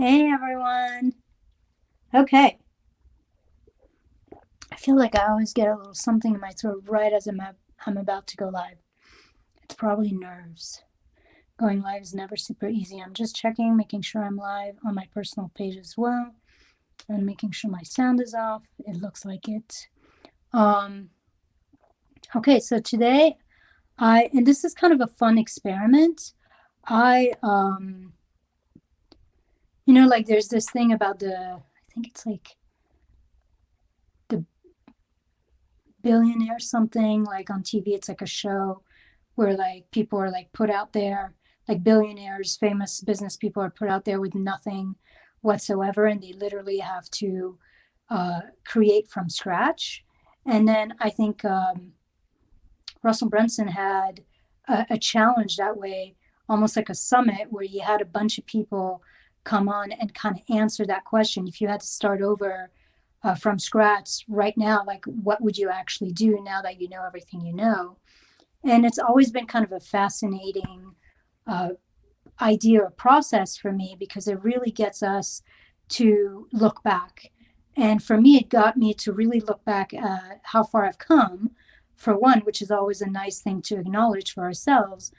Hey everyone. Okay. I feel like I always get a little something in my throat right as I'm about to go live. It's probably nerves. Going live is never super easy. I'm just checking, making sure I'm live on my personal page as well, and making sure my sound is off. It looks like it. Um, okay, so today and this is kind of a fun experiment. I, like there's this thing about I think it's like the billionaire something, like on TV. It's like a show where like people are like put out there, like billionaires, famous business people are put out there with nothing whatsoever, and they literally have to create from scratch. And then I think Russell Brunson had a challenge that way, almost like a summit where you had a bunch of people come on and kind of answer that question. If you had to start over from scratch right now, like what would you actually do now that you know everything you know? And it's always been kind of a fascinating uh, idea or process for me because it really gets us to look back. And for me, it got me to really look back at how far I've come, for one, which is always a nice thing to acknowledge for ourselves,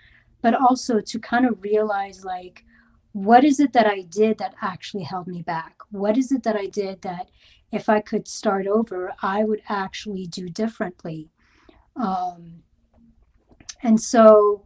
but also to kind of realize like, what is it that I did that actually held me back? What is it that I did that if I could start over, I would actually do differently? Um, and so,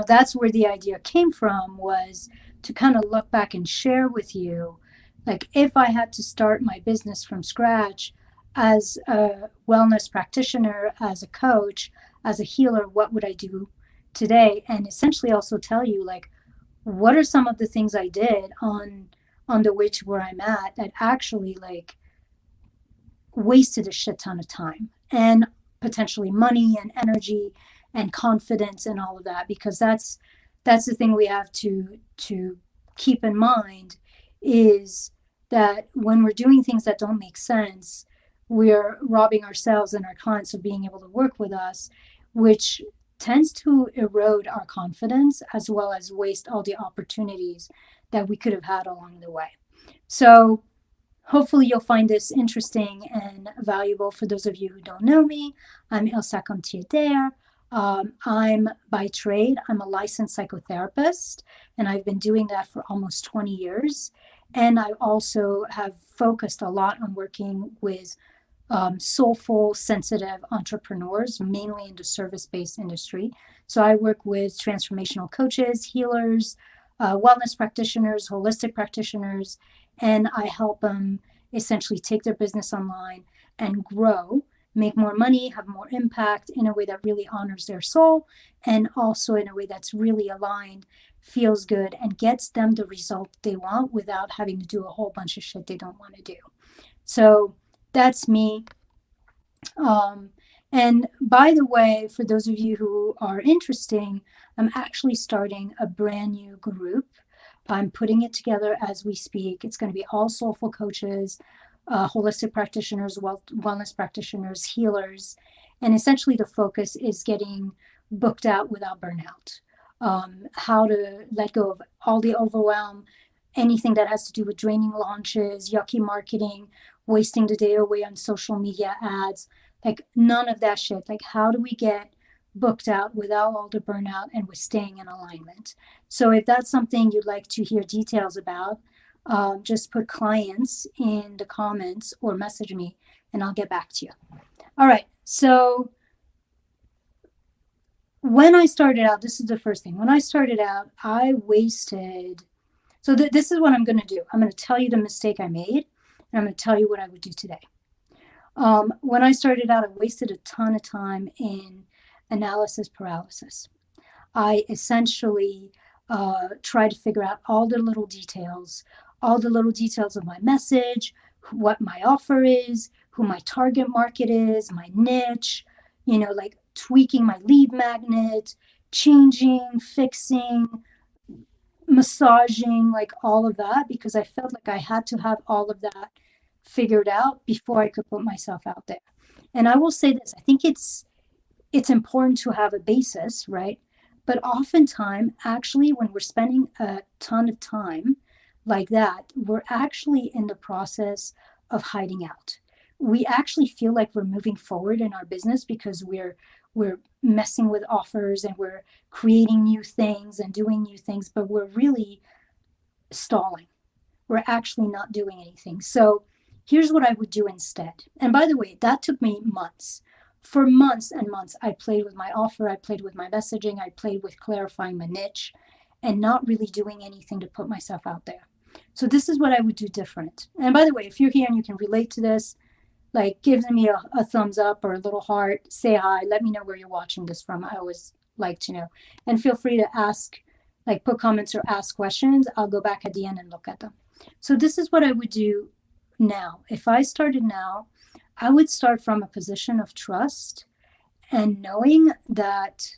that's where the idea came from, was to kind of look back and share with you, like, if I had to start my business from scratch as a wellness practitioner, as a coach, as a healer, what would I do today? And essentially also tell you, like, what are some of the things I did on the way to where I'm at that actually like wasted a shit ton of time and potentially money and energy and confidence and all of that, because that's the thing we have to keep in mind, is that when we're doing things that don't make sense, we're robbing ourselves and our clients of being able to work with us, which tends to erode our confidence as well as waste all the opportunities that we could have had along the way. So hopefully, you'll find this interesting and valuable. For those of you who don't know me, I'm Ilsa Contier. I'm by trade, I'm a licensed psychotherapist, and I've been doing that for almost 20 years. And I also have focused a lot on working with soulful, sensitive entrepreneurs, mainly in the service based industry. So I work with transformational coaches, healers, wellness practitioners, holistic practitioners, and I help them essentially take their business online and grow, make more money, have more impact in a way that really honors their soul, and also in a way that's really aligned, feels good, and gets them the result they want without having to do a whole bunch of shit they don't want to do. So that's me. Um, and by the way, for those of you who are interested, I'm actually starting a brand new group. I'm putting it together as we speak. It's going to be all soulful coaches, holistic practitioners, wellness practitioners, healers. And essentially, the focus is getting booked out without burnout. How to let go of all the overwhelm, anything that has to do with draining launches, yucky marketing, wasting the day away on social media ads, like none of that shit. Like, how do we get booked out without all the burnout and with staying in alignment? So, if that's something you'd like to hear details about, just put clients in the comments or message me and I'll get back to you. All right. So, when I started out, this is the first thing. When I started out, I wasted. So, this is what I'm going to do. I'm going to tell you the mistake I made, and I'm going to tell you what I would do today. When I started out, I wasted a ton of time in analysis paralysis. I essentially tried to figure out all the little details of my message, what my offer is, who my target market is, my niche, like tweaking my lead magnet, changing, fixing, massaging, like all of that, because I felt like I had to have all of that figured out before I could put myself out there. And I will say this, I think it's important to have a basis, right? But oftentimes, actually, when we're spending a ton of time like that, we're actually in the process of hiding out. We actually feel like we're moving forward in our business because we're messing with offers and we're creating new things and doing new things, but we're really stalling. We're actually not doing anything. So here's what I would do instead. And by the way, that took me months. For months and months, I played with my offer, I played with my messaging, I played with clarifying my niche and not really doing anything to put myself out there. So this is what I would do different. And by the way, if you're here and you can relate to this, like give me a thumbs up or a little heart, say hi, let me know where you're watching this from. I always like to know. And feel free to ask, like put comments or ask questions. I'll go back at the end and look at them. So this is what I would do now. If I started now, I would start from a position of trust and knowing that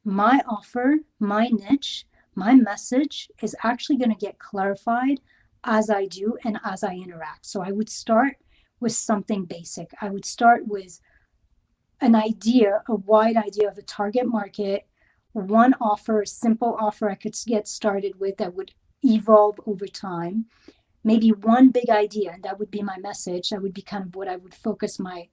my offer, my niche, my message is actually going to get clarified as I do and as I interact. So I would start with something basic. I would start with an idea, a wide idea of a target market, one offer, a simple offer I could get started with that would evolve over time. Maybe one big idea, and that would be my message. That would be kind of what I would focus my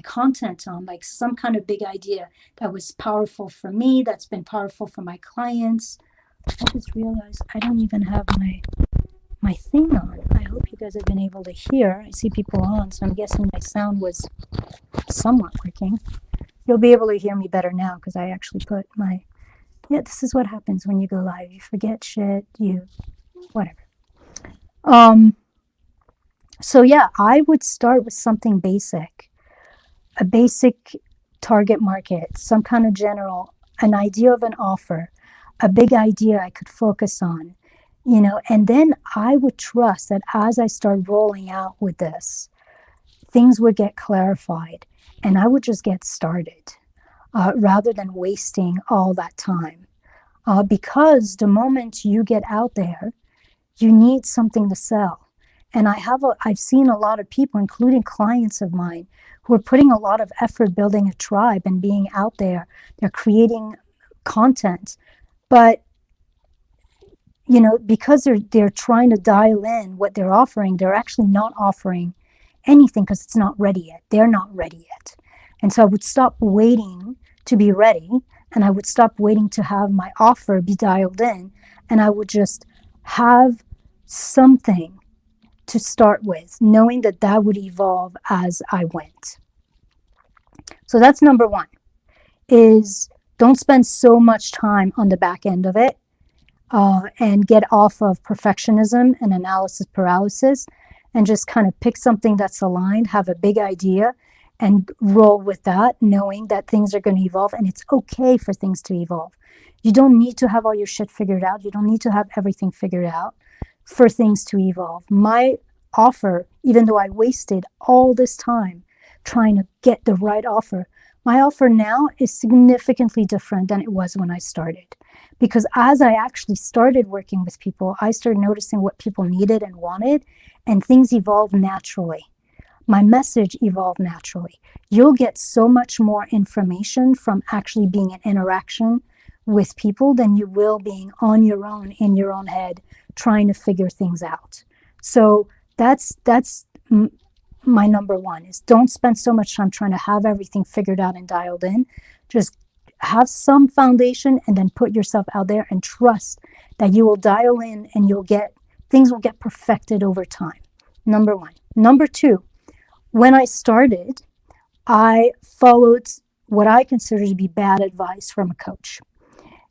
content on, like some kind of big idea that was powerful for me, that's been powerful for my clients. I just realized I don't even have my thing on. I hope you guys have been able to hear. I see people on, so I'm guessing my sound was somewhat working. You'll be able to hear me better now because I actually put my, yeah, this is what happens when you go live. You forget shit, whatever. So yeah, I would start with something basic, a basic target market, some kind of general, an idea of an offer, a big idea I could focus on, and then I would trust that as I start rolling out with this, things would get clarified and I would just get started rather than wasting all that time. Because the moment you get out there, you need something to sell. And I've seen a lot of people, including clients of mine, who are putting a lot of effort building a tribe and being out there. They're creating content, but because they're trying to dial in what they're offering, they're actually not offering anything because it's not ready yet. They're not ready yet. And so I would stop waiting to be ready, and I would stop waiting to have my offer be dialed in, and I would just have something to start with, knowing that that would evolve as I went. So that's number one, is don't spend so much time on the back end of it and get off of perfectionism and analysis paralysis and just kind of pick something that's aligned, have a big idea and roll with that, knowing that things are going to evolve and it's okay for things to evolve. You don't need to have all your shit figured out. You don't need to have everything figured out for things to evolve. My offer, even though I wasted all this time trying to get the right offer, my offer now is significantly different than it was when I started. Because as I actually started working with people, I started noticing what people needed and wanted, and things evolved naturally. My message evolved naturally. You'll get so much more information from actually being in interaction with people than you will being on your own, in your own head, trying to figure things out. So that's my number one, is don't spend so much time trying to have everything figured out and dialed in. Just have some foundation and then put yourself out there and trust that you will dial in and things will get perfected over time. Number one. Number two, when I started, I followed what I consider to be bad advice from a coach.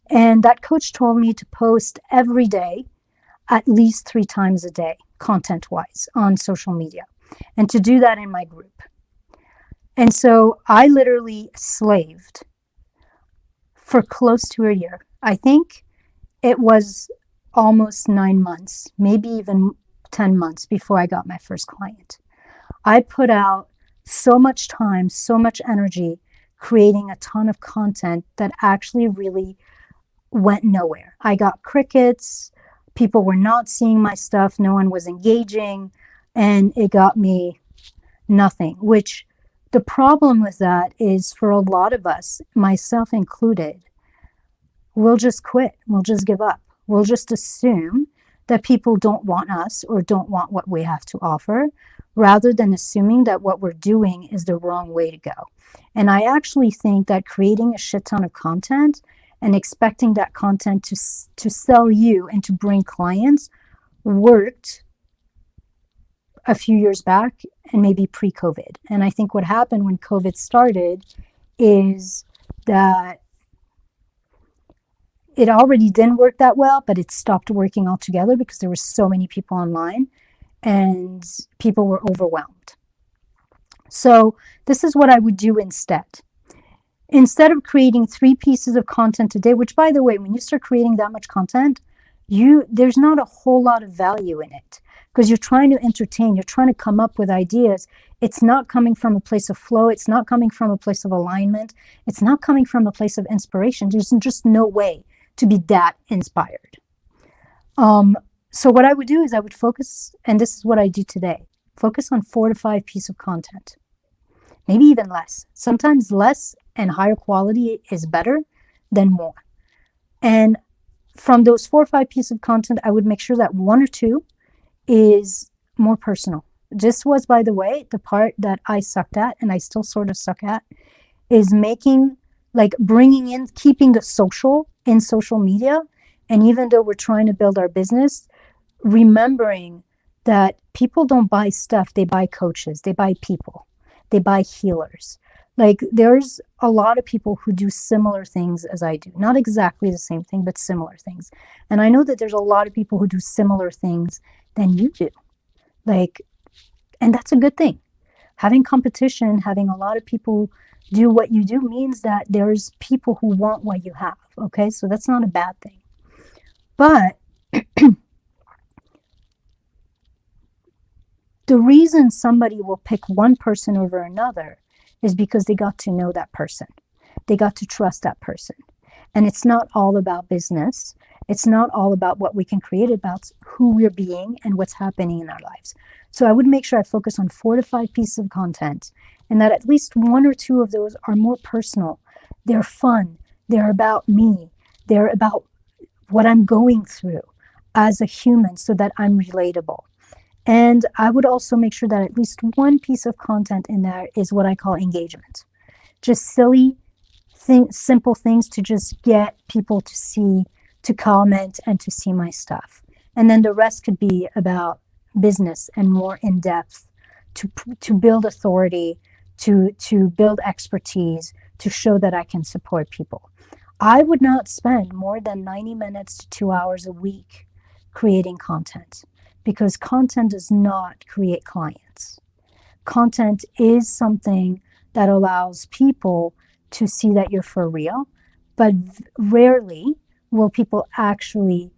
And that coach told me to post every day, at least 3 times a day, content-wise, on social media, and to do that in my group. And so I literally slaved for close to a year. I think it was almost 9 months, maybe even 10 months before I got my first client. I put out so much time, so much energy, creating a ton of content that actually really went nowhere. I got crickets. People were not seeing my stuff. No one was engaging, and it got me nothing, which the problem with that is for a lot of us, myself included, we'll just quit. We'll just give up. We'll just assume that people don't want us or don't want what we have to offer, rather than assuming that what we're doing is the wrong way to go. And I actually think that creating a shit ton of content and expecting that content to sell you and to bring clients worked a few years back and maybe pre-COVID. And I think what happened when COVID started is that it already didn't work that well, but it stopped working altogether because there were so many people online and people were overwhelmed. So this is what I would do instead. Instead of creating 3 pieces of content a day, which, by the way, when you start creating that much content, there's not a whole lot of value in it because you're trying to entertain, you're trying to come up with ideas. It's not coming from a place of flow. It's not coming from a place of alignment. It's not coming from a place of inspiration. There's just no way to be that inspired. So what I would do is I would focus, and this is what I do today, focus on 4 to 5 pieces of content, maybe even less. Sometimes less and higher quality is better than more. And from those 4 or 5 pieces of content, I would make sure that 1 or 2 is more personal. This was, by the way, the part that I sucked at, and I still sort of suck at, is bringing in, keeping the social in social media. And even though we're trying to build our business, remembering that people don't buy stuff, they buy coaches, they buy people, they buy healers. There's a lot of people who do similar things as I do. Not exactly the same thing, but similar things. And I know that there's a lot of people who do similar things than you do. And that's a good thing. Having competition, having a lot of people do what you do means that there's people who want what you have. Okay, so that's not a bad thing. But the reason somebody will pick one person over another is because they got to know that person. They got to trust that person. And it's not all about business. It's not all about what we can create, about who we're being and what's happening in our lives. So I would make sure I focus on 4 to 5 pieces of content, and that at least 1 or 2 of those are more personal. They're fun. They're about me. They're about what I'm going through as a human so that I'm relatable. And I would also make sure that at least 1 piece of content in there is what I call engagement. Just silly, simple things to just get people to see, to comment, and to see my stuff. And then the rest could be about business and more in depth, to build authority, to build expertise, to show that I can support people. I would not spend more than 90 minutes to 2 hours a week creating content, because content does not create clients. Content is something that allows people to see that you're for real, but rarely will people actually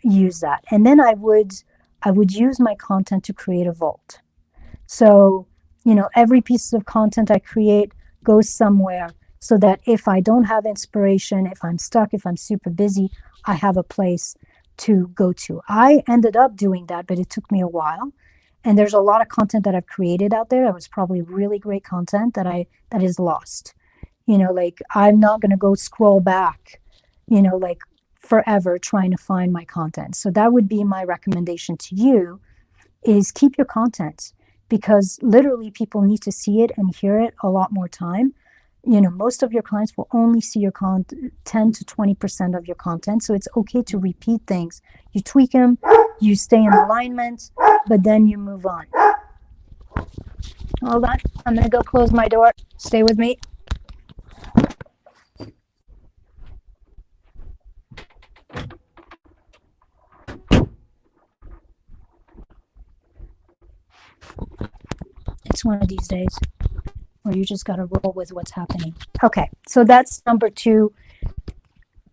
use that. And then I would use my content to create a vault. So, every piece of content I create goes somewhere so that if I don't have inspiration, if I'm stuck, if I'm super busy, I have a place to go to. I ended up doing that, but it took me a while. And there's a lot of content that I've created out there that was probably really great content that is lost. I'm not going to go scroll back, forever trying to find my content. So that would be my recommendation to you, is keep your content, because literally people need to see it and hear it a lot more time. Most of your clients will only see your 10 to 20% of your content. So it's okay to repeat things. You tweak them, you stay in alignment, but then you move on. Hold on. I'm going to go close my door. Stay with me. It's one of these days where you just got to roll with what's happening. Okay, so that's number 2.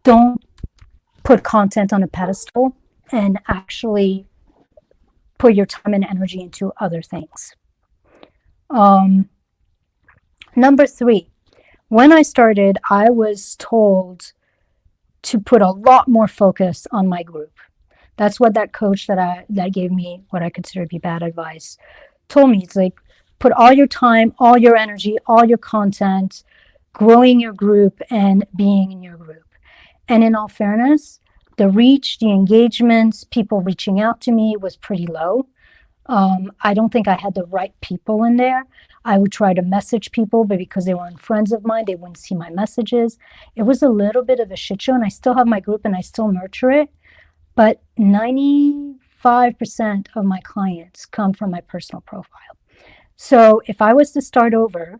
Don't put content on a pedestal and actually put your time and energy into other things. Number 3, when I started, I was told to put a lot more focus on my group. That's what that coach that gave me what I consider to be bad advice told me. It's put all your time, all your energy, all your content, growing your group and being in your group. And in all fairness, The reach, the engagements, people reaching out to me was pretty low. I don't think I had the right people in there. I would try to message people, but because they weren't friends of mine, they wouldn't see my messages. It was a little bit of a shit show, and I still have my group and I still nurture it. But 95% of my clients come from my personal profile. So if I was to start over,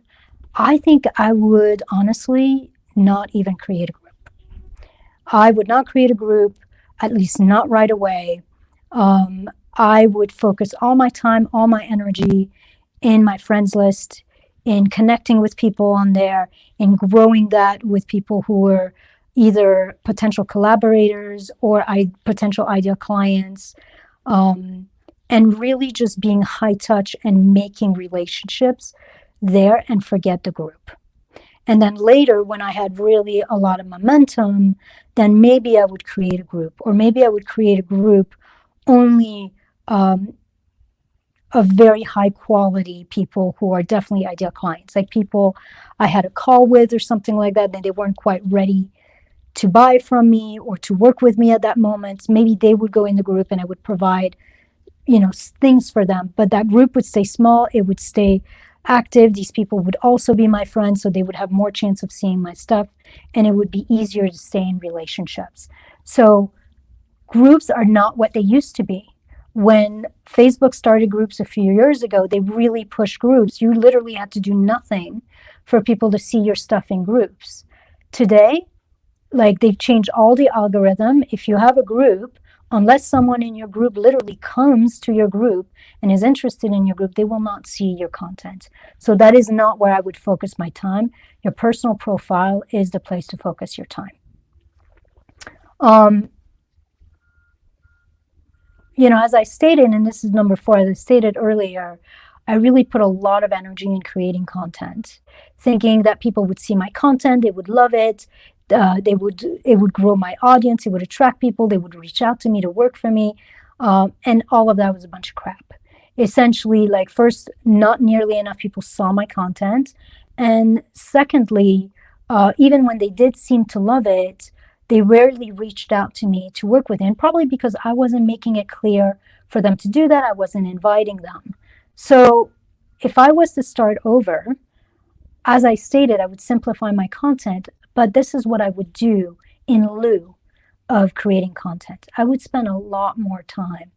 I think I would honestly not even create a group. I would not create a group, at least not right away. I would focus all my time, all my energy in my friends list, in connecting with people on there, in growing that with people who were either potential collaborators or potential ideal clients, and really just being high touch and making relationships there and forget the group. And then later, when I had really a lot of momentum, then maybe I would create a group, or maybe I would create a group only of very high quality people who are definitely ideal clients, like people I had a call with or something like that, and they weren't quite ready to buy from me or to work with me at that moment. Maybe they would go in the group and I would provide, things for them. But that group would stay small, it would stay active. These people would also be my friends, so they would have more chance of seeing my stuff, and it would be easier to stay in relationships. So groups are not what they used to be. When Facebook started groups a few years ago, they really pushed groups. You literally had to do nothing for people to see your stuff in groups. Today, like, they've changed all the algorithm. If you have a group, unless someone in your group literally comes to your group and is interested in your group, they will not see your content. So that is not where I would focus my time. Your personal profile is the place to focus your time. As I stated, and this is number 4, as I stated earlier, I really put a lot of energy in creating content, thinking that people would see my content, they would love it, it would grow my audience, it would attract people, they would reach out to me to work for me, and all of that was a bunch of crap. Essentially, like, first, not nearly enough people saw my content, and secondly, even when they did seem to love it, they rarely reached out to me to work with it, and probably because I wasn't making it clear for them to do that. I wasn't inviting them. So if I was to start over, as I stated, I would simplify my content, but this is what I would do in lieu of creating content. I would spend a lot more time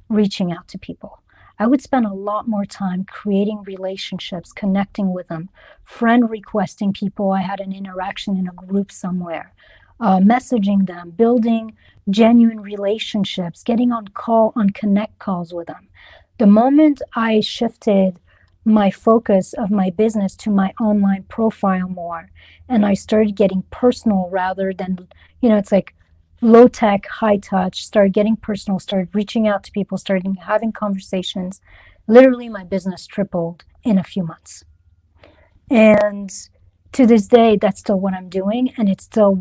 reaching out to people. I would spend a lot more time creating relationships, connecting with them, friend requesting people I had an interaction in a group somewhere, messaging them, building genuine relationships, getting on connect calls with them. The moment I shifted my focus of my business to my online profile more, and I started getting personal rather than, it's like low tech, high touch, started getting personal, started reaching out to people, started having conversations, literally my business tripled in a few months. And to this day, that's still what I'm doing, and it's still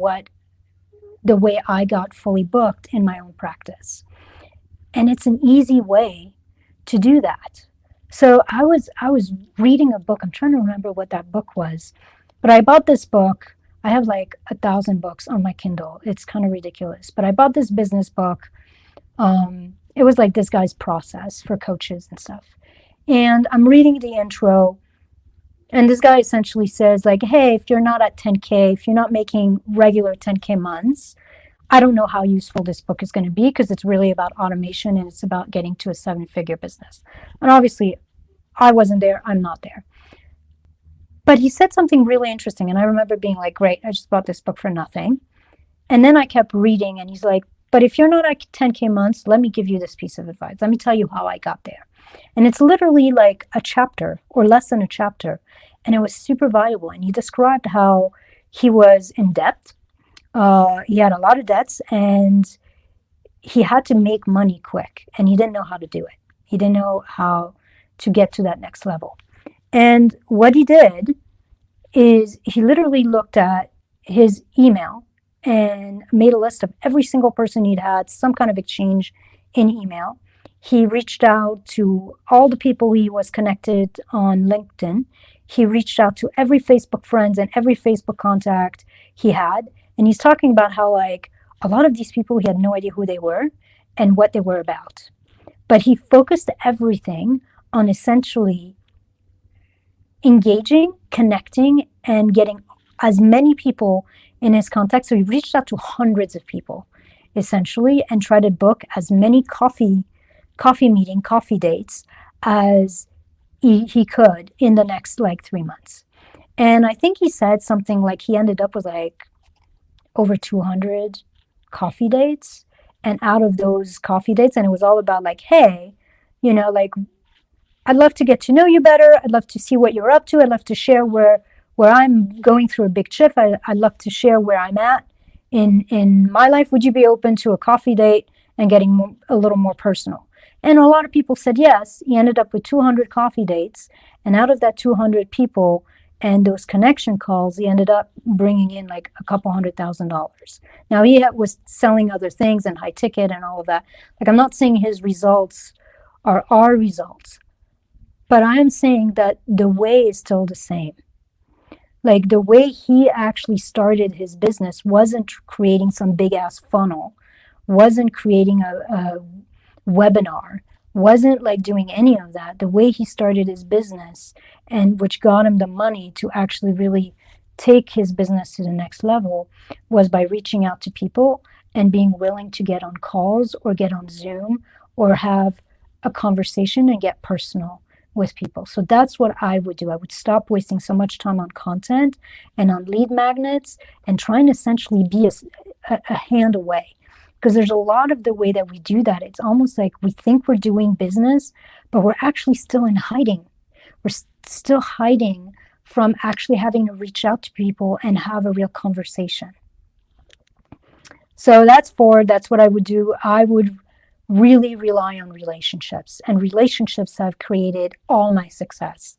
the way I got fully booked in my own practice. And it's an easy way to do that. So I was reading a book. I'm trying to remember what that book was, but I bought this book. I have like 1,000 books on my Kindle. It's kind of ridiculous, but I bought this business book. It was like this guy's process for coaches and stuff. And I'm reading the intro, and this guy essentially says, like, hey, if you're not at 10K, if you're not making regular 10K months, I don't know how useful this book is going to be, because it's really about automation and it's about getting to a 7-figure business. And obviously, I wasn't there. I'm not there. But he said something really interesting. And I remember being like, great, I just bought this book for nothing. And then I kept reading, and he's like, but if you're not at 10K months, let me give you this piece of advice. Let me tell you how I got there. And it's literally like a chapter or less than a chapter. And it was super valuable. And he described how he was in debt. He had a lot of debts, and he had to make money quick, and he didn't know how to do it. He didn't know how to get to that next level. And what he did is he literally looked at his email and made a list of every single person he'd had some kind of exchange in email. He reached out to all the people he was connected on LinkedIn. He reached out to every Facebook friends and every Facebook contact he had. And he's talking about how, like, a lot of these people, he had no idea who they were and what they were about. But he focused everything on essentially engaging, connecting, and getting as many people in his contact. So he reached out to hundreds of people essentially and tried to book as many coffee dates as he could in the next like 3 months. And I think he said something like he ended up with like over 200 coffee dates. And out of those coffee dates, and it was all about like, hey, like, I'd love to get to know you better. I'd love to see what you're up to. I'd love to share where I'm going through a big shift. I'd love to share where I'm at in my life. Would you be open to a coffee date and getting a little more personal? And a lot of people said yes. He ended up with 200 coffee dates. And out of that 200 people and those connection calls, he ended up bringing in like a couple $100,000. Now, he was selling other things and high ticket and all of that. Like, I'm not saying his results are our results, but I am saying that the way is still the same. Like, the way he actually started his business wasn't creating some big ass funnel, wasn't creating a webinar, wasn't like doing any of that. The way he started his business, and which got him the money to actually really take his business to the next level, was by reaching out to people and being willing to get on calls or get on Zoom or have a conversation and get personal with people. So that's what I would do. I would stop wasting so much time on content and on lead magnets and trying to essentially be a hand away. Because there's a lot of the way that we do that. It's almost like we think we're doing business, but we're actually still in hiding. We're still hiding from actually having to reach out to people and have a real conversation. So that's what I would do. I would really rely on relationships, and relationships have created all my success.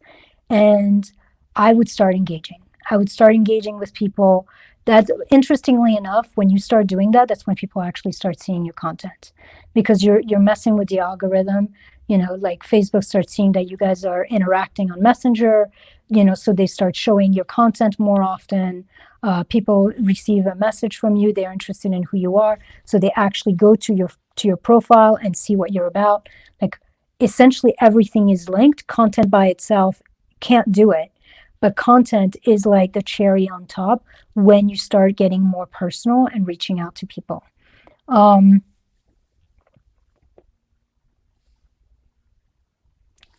And I would start engaging. With people. That's, interestingly enough, when you start doing that, that's when people actually start seeing your content, because you're messing with the algorithm. Like Facebook starts seeing that you guys are interacting on Messenger, so they start showing your content more often. People receive a message from you, they're interested in who you are, so they actually go to your profile and see what you're about. Like, essentially everything is linked. Content by itself can't do it, but content is like the cherry on top when you start getting more personal and reaching out to people.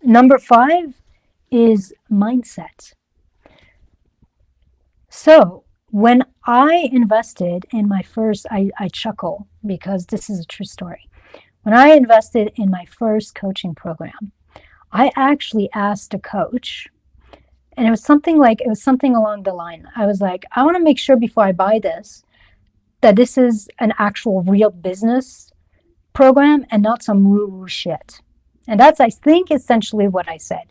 Number 5 is mindset. So when I invested in my first, I chuckle because this is a true story. When I invested in my first coaching program, I actually asked a coach, and it was something along the line. I was like, I want to make sure before I buy this, that this is an actual real business program and not some woo-woo shit. And that's, I think, essentially what I said.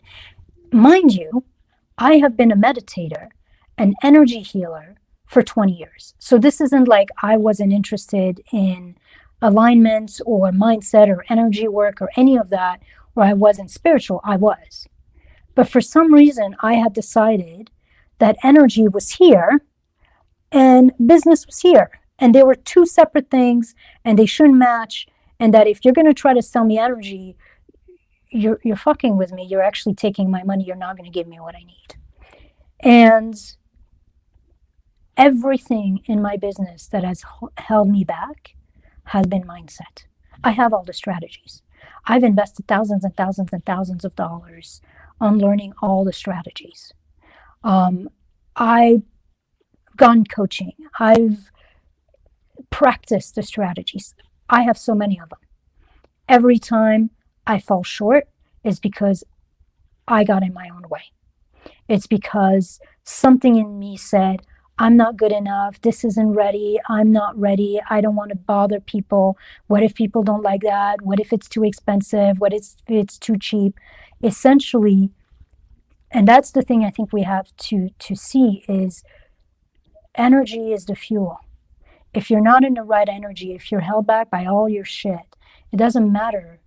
Mind you, I have been a meditator, an energy healer for 20 years. So this isn't like I wasn't interested in alignments or mindset or energy work or any of that, or I wasn't spiritual. I was. But for some reason, I had decided that energy was here and business was here. And they were two separate things and they shouldn't match. And that if you're going to try to sell me energy, you're fucking with me. You're actually taking my money. You're not going to give me what I need. And everything in my business that has held me back has been mindset. I have all the strategies. I've invested thousands and thousands and thousands of dollars on learning all the strategies. I've gone coaching. I've practiced the strategies. I have so many of them. Every time I fall short is because I got in my own way. It's because something in me said, I'm not good enough. This isn't ready. I'm not ready. I don't want to bother people. What if people don't like that? What if it's too expensive? What if it's too cheap? Essentially, and that's the thing I think we have to see is energy is the fuel. If you're not in the right energy, if you're held back by all your shit, it doesn't matter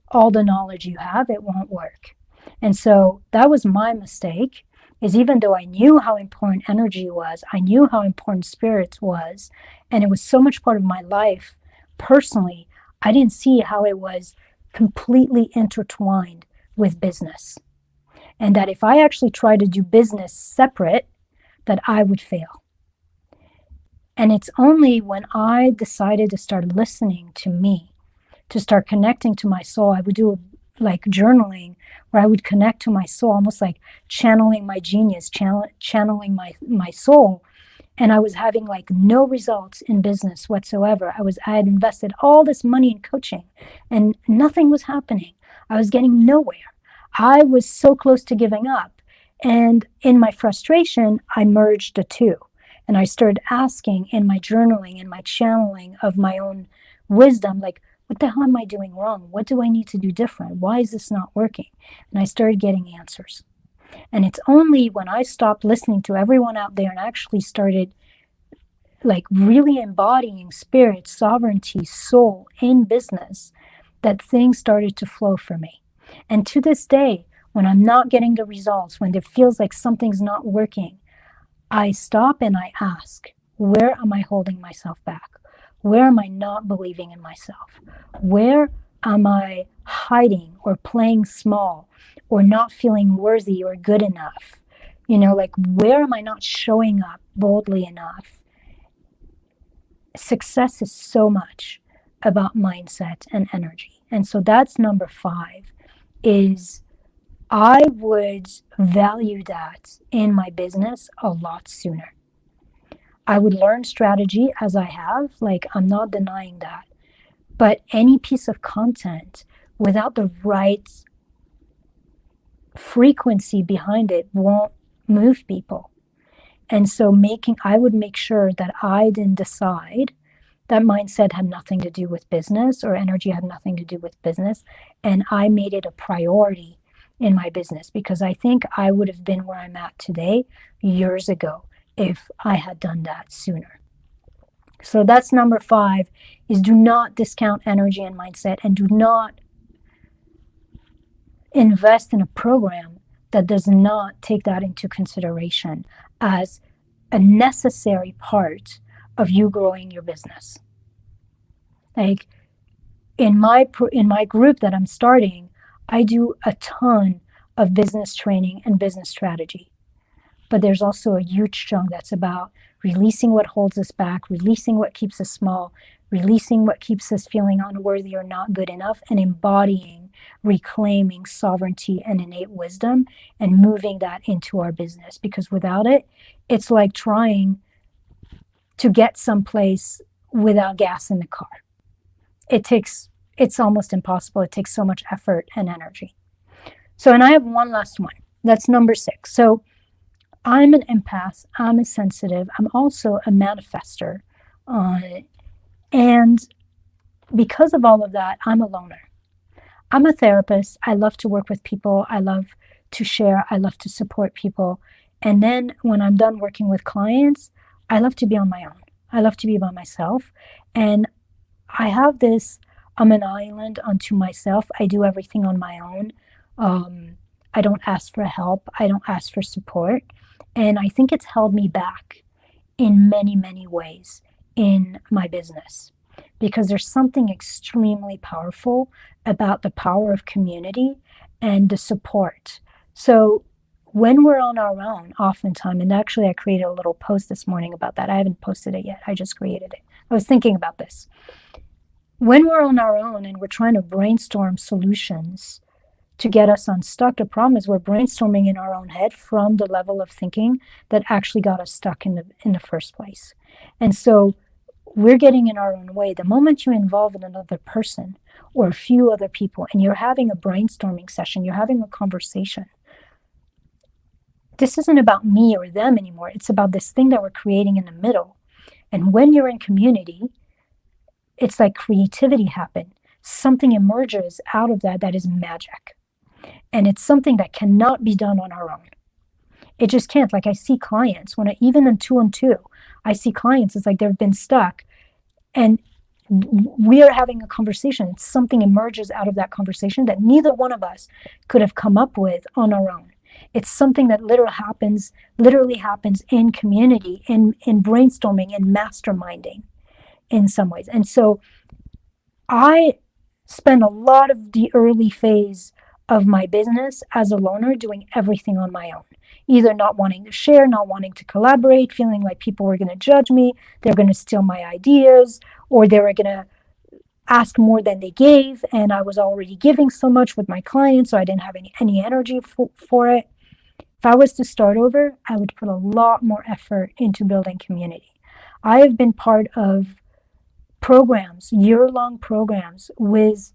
all the knowledge you have, it won't work. And so that was my mistake. is even though I knew how important energy was, I knew how important spirits was, and it was so much part of my life personally, I didn't see how it was completely intertwined with business. And that if I actually tried to do business separate, that I would fail. And it's only when I decided to start listening to me, to start connecting to my soul, I would do like journaling where I would connect to my soul, almost like channeling my genius, channeling my soul. And I was having like no results in business whatsoever. I had invested all this money in coaching and nothing was happening. I was getting nowhere. I was so close to giving up. And in my frustration, I merged the two. And I started asking in my journaling, in my channeling of my own wisdom, like, what the hell am I doing wrong? What do I need to do different? Why is this not working? And I started getting answers. And it's only when I stopped listening to everyone out there and actually started like really embodying spirit, sovereignty, soul in business, that things started to flow for me. And to this day, when I'm not getting the results, when it feels like something's not working, I stop and I ask, where am I holding myself back? Where am I not believing in myself? Where am I hiding or playing small or not feeling worthy or good enough? Like where am I not showing up boldly enough? Success is so much about mindset and energy. And so that's number 5 is I would value that in my business a lot sooner. I would learn strategy as I have, like I'm not denying that. But any piece of content without the right frequency behind it won't move people. And so I would make sure that I didn't decide that mindset had nothing to do with business or energy had nothing to do with business. And I made it a priority in my business because I think I would have been where I'm at today years ago if I had done that sooner. So that's number 5 is do not discount energy and mindset and do not invest in a program that does not take that into consideration as a necessary part of you growing your business. Like in my group that I'm starting, I do a ton of business training and business strategy. But there's also a huge chunk that's about releasing what holds us back, releasing what keeps us small, releasing what keeps us feeling unworthy or not good enough, and embodying, reclaiming sovereignty and innate wisdom and moving that into our business. Because without it, it's like trying to get someplace without gas in the car. It's almost impossible. It takes so much effort and energy. So, and I have one last one. That's number 6. So I'm an empath. I'm a sensitive. I'm also a manifester. And because of all of that, I'm a loner. I'm a therapist. I love to work with people. I love to share. I love to support people. And then when I'm done working with clients, I love to be on my own. I love to be by myself. And I have this, I'm an island unto myself. I do everything on my own. I don't ask for help. I don't ask for support. And I think it's held me back in many, many ways in my business because there's something extremely powerful about the power of community and the support. So when we're on our own, oftentimes, and actually I created a little post this morning about that. I haven't posted it yet. I just created it. I was thinking about this. When we're on our own and we're trying to brainstorm solutions to get us unstuck, the problem is we're brainstorming in our own head from the level of thinking that actually got us stuck in the first place. And so we're getting in our own way. The moment you involve another person or a few other people and you're having a brainstorming session, you're having a conversation, this isn't about me or them anymore. It's about this thing that we're creating in the middle. And when you're in community, it's like creativity happens. Something emerges out of that is magic. And it's something that cannot be done on our own. It just can't. Like I see clients, even in 2-on-2, I see clients, it's like they've been stuck and we are having a conversation. Something emerges out of that conversation that neither one of us could have come up with on our own. It's something that literally happens in community, in brainstorming and masterminding in some ways. And so I spent a lot of the early phase of my business as a loner doing everything on my own, either not wanting to share, not wanting to collaborate, feeling like people were going to judge me, they're going to steal my ideas, or they were going to ask more than they gave. And I was already giving so much with my clients, so I didn't have any energy for it. If I was to start over, I would put a lot more effort into building community. I have been part of programs, year-long programs with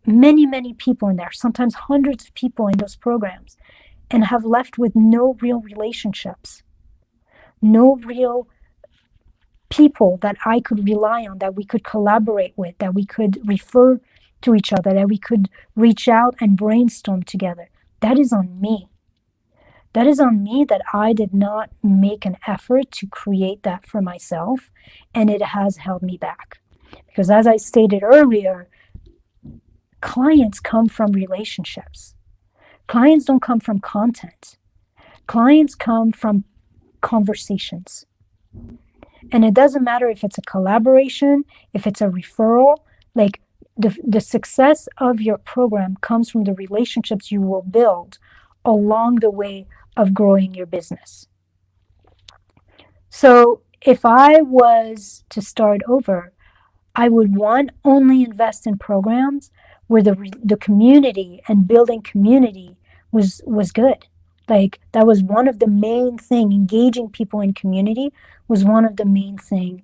many, many people in there, sometimes hundreds of people in those programs, and have left with no real relationships, no real people that I could rely on, that we could collaborate with, that we could refer to each other, that we could reach out and brainstorm together. That is on me. That is on me that I did not make an effort to create that for myself, and it has held me back. Because as I stated earlier, clients come from relationships. Clients don't come from content. Clients come from conversations. And it doesn't matter if it's a collaboration, if it's a referral, like the success of your program comes from the relationships you will build along the way of growing your business. So if I was to start over, I would only invest in programs where the community and building community was good. Like that was one of the main thing. Engaging people in community was one of the main thing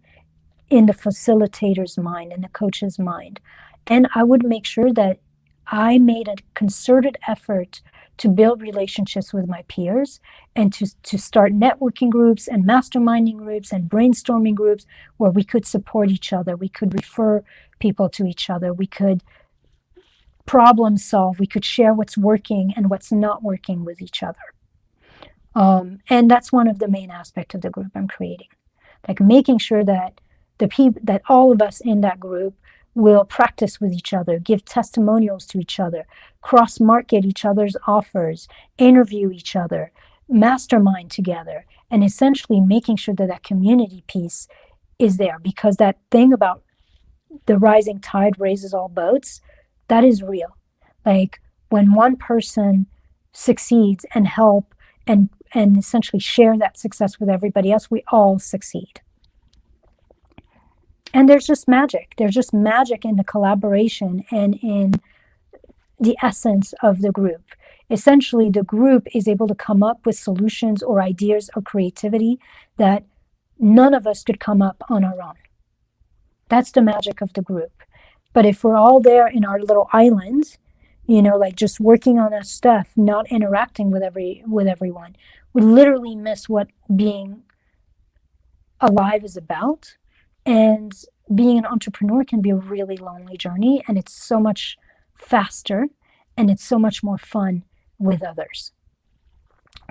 in the facilitator's mind, in the coach's mind. And I would make sure that I made a concerted effort to build relationships with my peers and to start networking groups and masterminding groups and brainstorming groups where we could support each other. We could refer people to each other. We could problem solve. We could share what's working and what's not working with each other. And that's one of the main aspects of the group I'm creating, like making sure that that all of us in that group will practice with each other, give testimonials to each other, cross-market each other's offers, interview each other, mastermind together, and essentially making sure that that community piece is there. Because that thing about the rising tide raises all boats, that is real. Like when one person succeeds and help and essentially share that success with everybody else, we all succeed. And there's just magic. There's just magic in the collaboration and in the essence of the group. Essentially, the group is able to come up with solutions or ideas or creativity that none of us could come up on our own. That's the magic of the group. But if we're all there in our little islands, like just working on our stuff, not interacting with everyone, we literally miss what being alive is about. And being an entrepreneur can be a really lonely journey, and it's so much faster and it's so much more fun with others.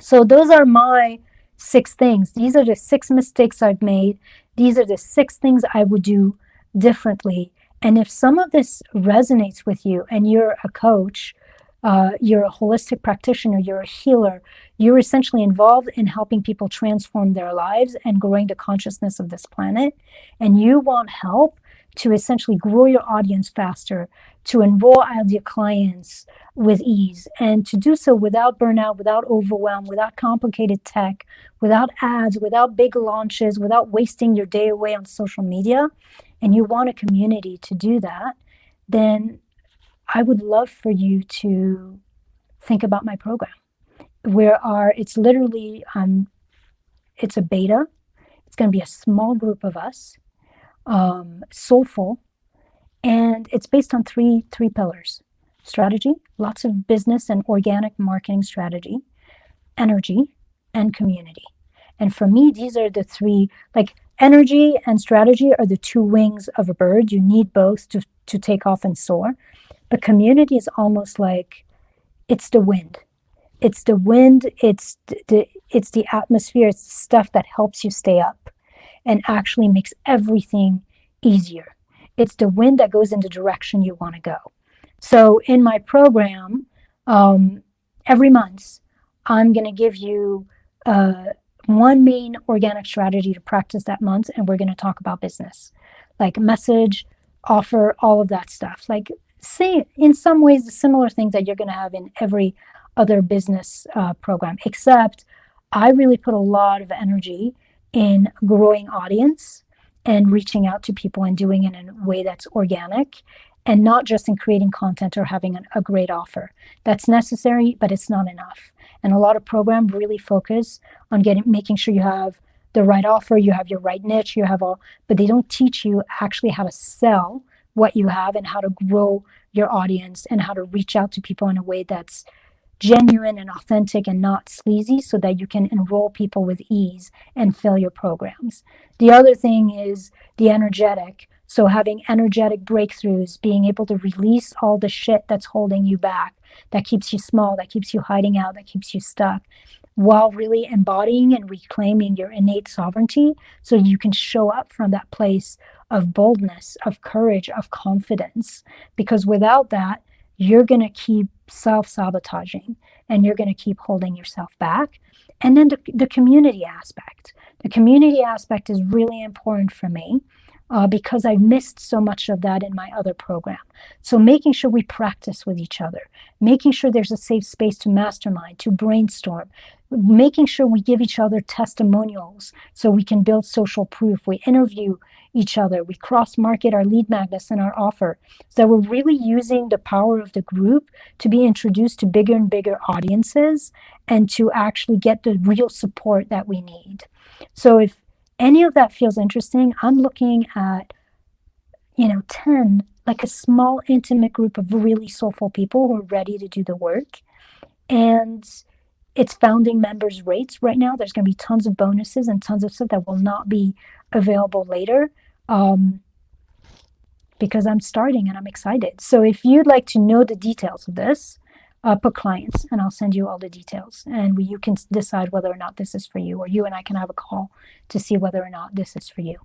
So those are my 6 things. These are the 6 mistakes I've made. These are the 6 things I would do differently. And if some of this resonates with you and you're a coach, you're a holistic practitioner, you're a healer, you're essentially involved in helping people transform their lives and growing the consciousness of this planet, and you want help to essentially grow your audience faster, to enroll ideal clients with ease, and to do so without burnout, without overwhelm, without complicated tech, without ads, without big launches, without wasting your day away on social media, and you want a community to do that, then I would love for you to think about my program. It's literally, it's a beta. It's going to be a small group of us, soulful, and it's based on three pillars: strategy, lots of business and organic marketing strategy, energy, and community. And for me, these are the 3, like energy and strategy are the 2 wings of a bird. You need both to take off and soar. But community is almost like it's the wind. It's the wind, it's the atmosphere, it's the stuff that helps you stay up and actually makes everything easier. It's the wind that goes in the direction you want to go. So in my program, every month, I'm going to give you one main organic strategy to practice that month, and we're going to talk about business, like message, offer, all of that stuff. Like, say, in some ways, the similar things that you're going to have in every other business program, except I really put a lot of energy in growing audience and reaching out to people and doing it in a way that's organic and not just in creating content or having a great offer. That's necessary, but it's not enough. And a lot of programs really focus on making sure you have the right offer, you have your right niche, you have all, but they don't teach you actually how to sell what you have and how to grow your audience and how to reach out to people in a way that's genuine and authentic and not sleazy, so that you can enroll people with ease and fill your programs. The other thing is the energetic. So having energetic breakthroughs, being able to release all the shit that's holding you back, that keeps you small, that keeps you hiding out, that keeps you stuck, while really embodying and reclaiming your innate sovereignty so you can show up from that place of boldness, of courage, of confidence. Because without that, you're going to keep self-sabotaging and you're going to keep holding yourself back. And then the community aspect. The community aspect is really important for me because I missed so much of that in my other program. So making sure we practice with each other, making sure there's a safe space to mastermind, to brainstorm, making sure we give each other testimonials so we can build social proof. We interview each other. We cross-market our lead magnets and our offer. So we're really using the power of the group to be introduced to bigger and bigger audiences and to actually get the real support that we need. So if any of that feels interesting, I'm looking at, 10, like a small intimate group of really soulful people who are ready to do the work. And it's founding members rates right now. There's going to be tons of bonuses and tons of stuff that will not be available later because I'm starting and I'm excited. So if you'd like to know the details of this, put clients and I'll send you all the details, and you can decide whether or not this is for you, or you and I can have a call to see whether or not this is for you.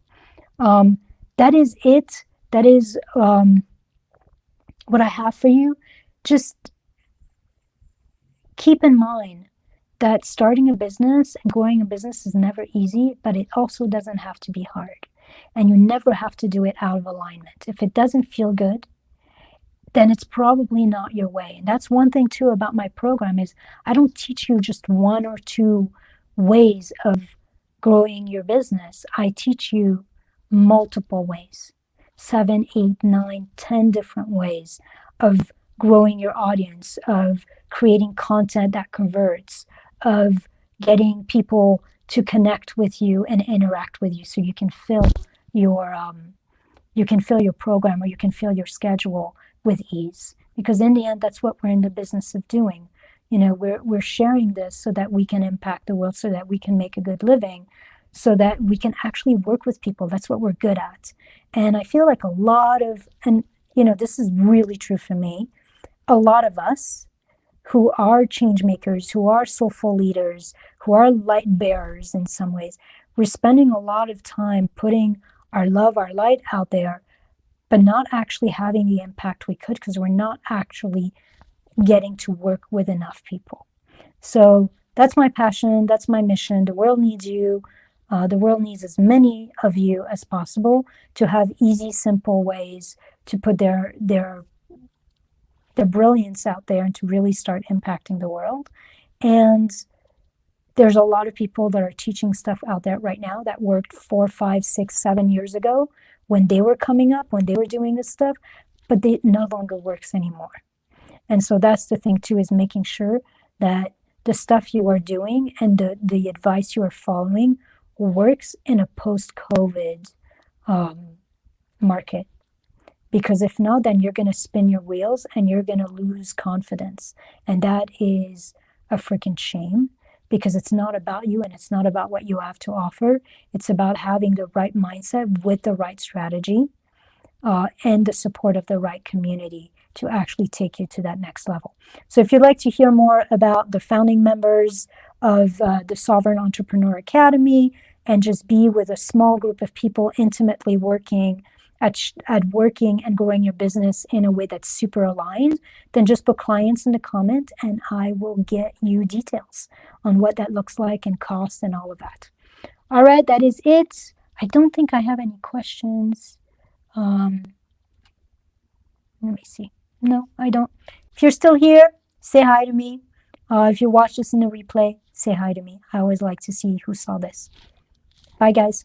That is it. That is what I have for you. Just keep in mind that starting a business and growing a business is never easy, but it also doesn't have to be hard. And you never have to do it out of alignment. If it doesn't feel good, then it's probably not your way. And that's one thing too about my program is I don't teach you just one or two ways of growing your business. I teach you multiple ways, 7, 8, 9, 10 different ways of growing your audience, of creating content that converts, of getting people to connect with you and interact with you so you can fill your program or you can fill your schedule with ease. Because in the end, that's what we're in the business of doing. We're sharing this so that we can impact the world, so that we can make a good living, so that we can actually work with people. That's what we're good at. And I feel like this is really true for me, a lot of us who are change makers, who are soulful leaders, who are light bearers in some ways, we're spending a lot of time putting our love, our light out there, but not actually having the impact we could because we're not actually getting to work with enough people. So that's my passion. That's my mission. The world needs you. The world needs as many of you as possible to have easy, simple ways to put their brilliance out there and to really start impacting the world. And there's a lot of people that are teaching stuff out there right now that worked 4, 5, 6, 7 years ago when they were coming up, when they were doing this stuff, but it no longer works anymore. And so that's the thing too, is making sure that the stuff you are doing and the advice you are following works in a post-COVID market. Because if not, then you're going to spin your wheels and you're going to lose confidence. And that is a freaking shame, because it's not about you and it's not about what you have to offer. It's about having the right mindset with the right strategy and the support of the right community to actually take you to that next level. So if you'd like to hear more about the founding members of the Sovereign Entrepreneur Academy and just be with a small group of people intimately working at working and growing your business in a way that's super aligned, then just put clients in the comment and I will get you details on what that looks like and cost and all of that. All right, that is it. I don't think I have any questions. Let me see. No, I don't. If you're still here, say hi to me. If you watch this in the replay, say hi to me. I always like to see who saw this. Bye, guys.